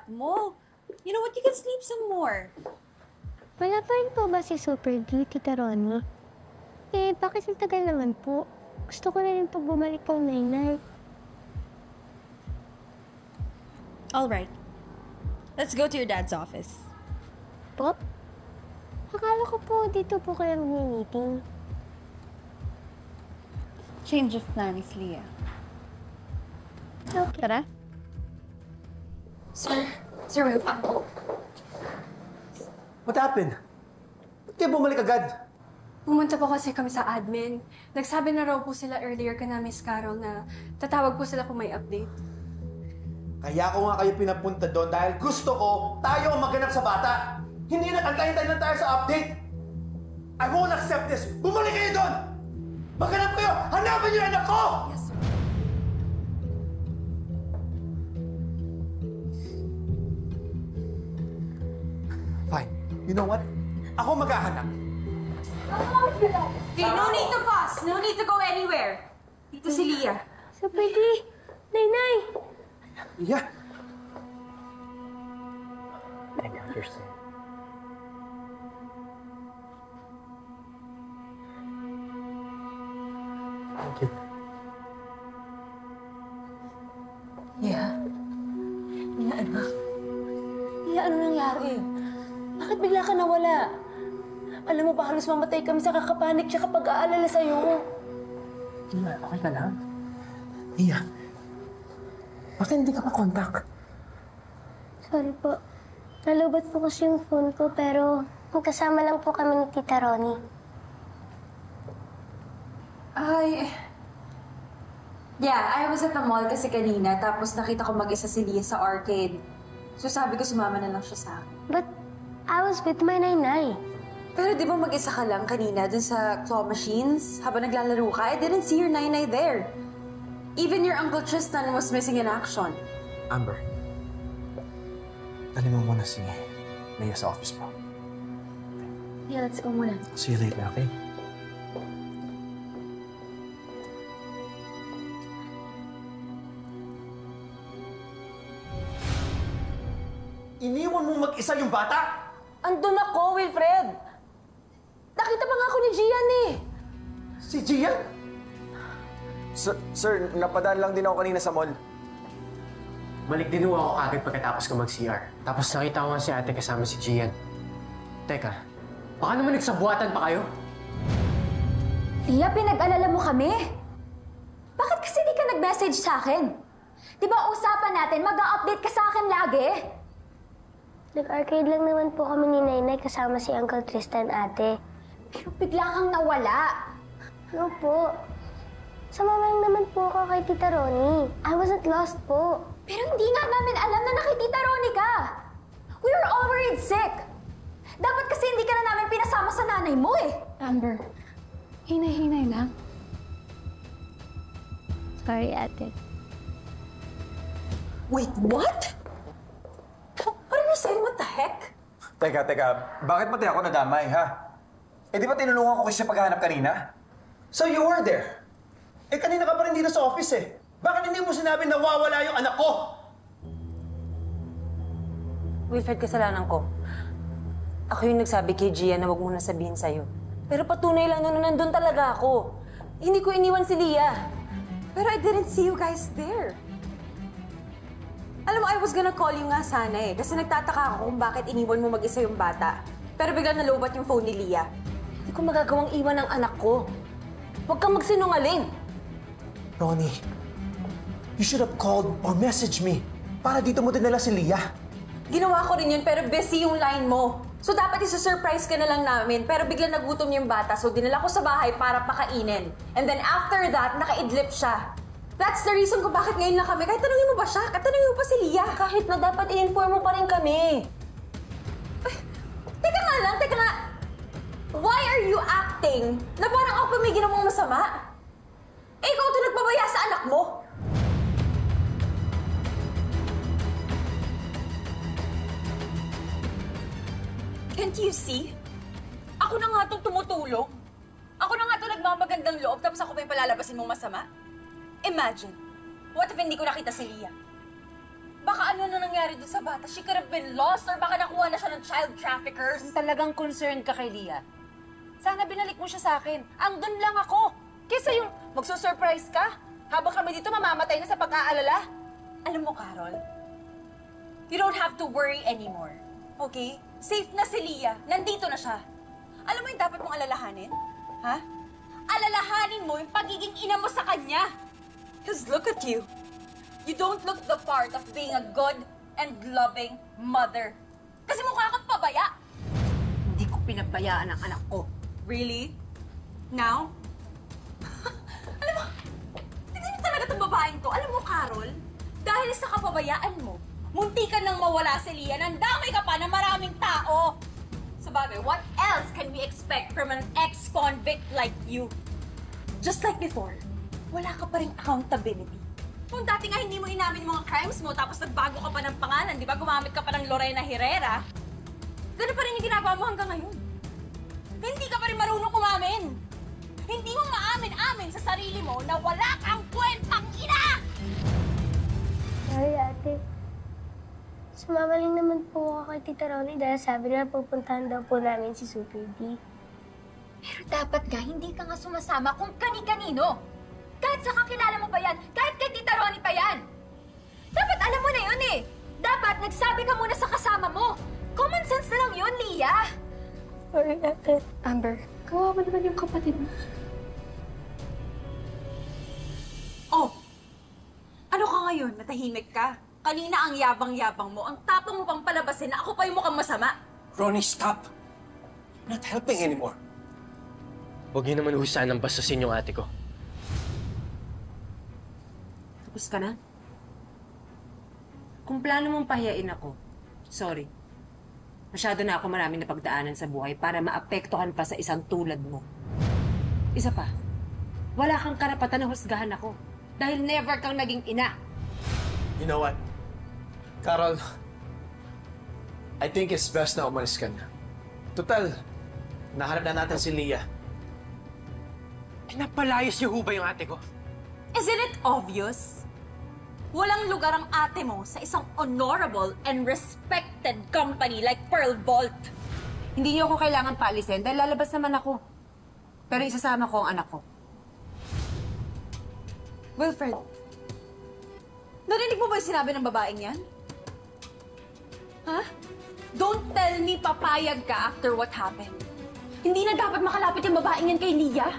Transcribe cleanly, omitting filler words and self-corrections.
mo. You know what? You can sleep some more. Wala pa rin po ba si Super D, Tita Ronnie? Eh, bakit ang tagal naman po? Gusto ko na rin po bumalik kang Nainay. Alright. Let's go to your dad's office. Pop? Akala ko po dito po kayo mag-meeting. Change of plans, Leah. Okay. Tara. Sir, wait. What happened? Ba't kayo bumalik agad? Pumunta po kasi kami sa admin. Nagsabi na raw po sila earlier ka na Miss Carol na tatawag po sila kung may update. Kaya ko nga kayo pinapunta doon dahil gusto ko tayo ang maganap sa bata. Hindi na antay-antay lang tayo sa update. I won't accept this. Bumalik kayo doon! Maganap kayo! Hanapin niyo yung anak ko! Yes, sir. Fine. You know what? Ako maghahanap. Okay, no need to pause. No need to go anywhere. Dito si Leah. Super D! Nainay! Yeah. I understand. Thank you. Yeah. Iya, anak. Iya, ano nangyari? Bakit bigla ka nawala? Alam mo ba, halos mamatay kami sa kakapanik siya kapag aalala sa'yo. Iya, okay ka lang? Iya. Bakit hindi ka pa-contact? Sorry po. Nalubot po kasi yung phone ko, pero magkasama lang po kami ni Tita Ronnie. Yeah, I was at the mall kasi kanina, tapos nakita ko mag-isa si Leah sa arcade. So sabi ko sumama na lang siya sa akin. But I was with my Nainay. Pero di ba mag-isa ka lang kanina dun sa claw machines? Habang naglalaro ka, I didn't see your Nainay there. Even your Uncle Tristan was missing in action. Amber. Dali mo muna si Leah sa office mo. Yeah, let's go muna. See you later, okay? Iniwan mo mag-isa yung bata? Andun ako, Wilfred! Nakita pa nga ako ni Gian eh! Si Gian? Sir, napadaan lang din ako kanina sa mall. Balik din ako kagad pagkatapos ko mag-CR. Tapos nakita ko nga si ate kasama si Gian. Teka, baka naman nagsabuatan pa kayo? Tia, pinag-alala mo kami? Bakit kasi di ka nag-message sa akin? Di ba usapan natin, mag-a-update ka sa akin lagi? Nag-arcade lang naman po kami ni Nainay kasama si Uncle Tristan, ate. Pero bigla kang nawala. Ano po? Sumama lang naman po ako kay Tita Ronnie. I wasn't lost po. Pero hindi nga namin alam na nakitita Ronnie ka. We were all worried sick. Dapat kasi hindi ka na namin pinasama sa nanay mo eh. Amber, hinay-hinay lang. Sorry, ate. Wait, what? What are you saying? What the heck? Teka, bakit pati ako nadamay, ha? Eh, di ba tinulungan ko kasi sa paghahanap kanina? So you were there? Eh, kanina ka pa rin dito sa office eh. Bakit hindi mo sinabi na nawawala yung anak ko? Wilfred, kasalanan ko. Ako yung nagsabi kay Gian na wag mo na sabihin sa'yo. Pero patunay lang na nandun talaga ako. Hindi ko iniwan si Leah. Pero I didn't see you guys there. Alam mo, I was gonna call you nga sana eh. Kasi nagtataka ako kung bakit iniwan mo mag-isa yung bata. Pero biglang nalobat yung phone ni Leah. Hindi ko magagawang iwan ang anak ko. Huwag kang magsinungaling. Ronnie, you should have called or messaged me para dito mo dinala si Leah. Ginawa ko rin yun, pero busy yung line mo. So dapat isa-surprise ka na lang namin, pero biglang nagutom yung bata, so dinala ko sa bahay para pakainin. And then after that, nakaidlip siya. That's the reason kung bakit ngayon lang kami. Kahit tanungin mo ba siya? Kahit tanungin mo pa si Leah. Kahit na dapat i-inform mo pa rin kami. Teka nga. Why are you acting na parang ako pa may ginawang masama? Eh, ikaw ito nagpabaya sa anak mo. Can't you see? Ako na nga itong tumutulong. Ako na nga itong nagmamagandang loob, tapos ako pa yung palalabasin mong masama? Imagine, what if hindi ko nakita si Leah? Baka ano na nangyari doon sa bata? She could have been lost or baka nakuha na siya ng child traffickers. Kung talagang concerned ka kay Leah, sana binalik mo siya sa akin. Andun lang ako. Kesa yung magsusurprise ka, habang kami dito mamamatay na sa pag-aalala. Alam mo, Carol, you don't have to worry anymore. Okay? Safe na si Leah. Nandito na siya. Alam mo yung dapat mong alalahanin? Ha? Alalahanin mo yung pagiging ina mo sa kanya. Because look at you. You don't look the part of being a good and loving mother. Kasi mukha kang pabaya. Hindi ko pinabayaan ang anak ko. Really? Now? Alam mo, tignan mo talaga itong babaeng to. Alam mo, Carol, dahil sa kapabayaan mo, munti ka nang mawala si Leah, nandamay ka pa ng maraming tao. Sabagay, what else can we expect from an ex-convict like you? Just like before, wala ka pa rin accountability. Kung dati nga hindi mo inamin mga crimes mo, tapos nagbago ka pa ng pangalan, di ba? Gumamit ka pa ng Lorena Herrera. Ganun pa rin yung ginagawa mo hanggang ngayon. Hindi ka pa rin marunong umamin. Hindi mo maamin-amin sa sarili mo na wala kang kwentang ina! Sorry, ate. Sumama lang naman po ako kay Tita Ronnie dahil sabi nila pupuntahan daw po namin si Super D. Pero dapat nga, hindi ka nga sumasama kung kani-kanino. Kahit sa kakilala mo pa yan, kahit kay Tita Ronnie pa yan. Dapat alam mo na yun eh. Dapat nagsabi ka muna sa kasama mo. Common sense na lang yun, Leah. Sorry, ate. Amber, kawawa naman yung kapatid mo. Oh! Ano ka ngayon? Natahimik ka? Kanina ang yabang-yabang mo. Ang tapang mo pang palabasin na ako pa yung mukhang masama. Ronnie, stop! You're not helping anymore. Huwag niyo naman uhusahan ng bastasin yung ate ko. Tapos ka na? Kung plano mong pahiyain ako, sorry. Masyado na ako maraming napagdaanan sa buhay para maapektuhan pa sa isang tulad mo. Isa pa, wala kang karapatan na husgahan ako dahil never kang naging ina. You know what? Carol, I think it's best na umalis ka na. Total, nahanap na natin si Leah. Pinapalayas niyo ho ba yung ate ko? Isn't it obvious? Walang lugar ang ate mo sa isang honorable and respected company like Pearl Vault. Hindi niyo ako kailangan paalisin dahil lalabas naman ako. Pero isasama ko ang anak ko. Wilfred, narinig mo ba yung sinabi ng babaeng yan? Ha? Don't tell me papayag ka after what happened. Hindi na dapat makalapit yung babaeng yan kay Leah.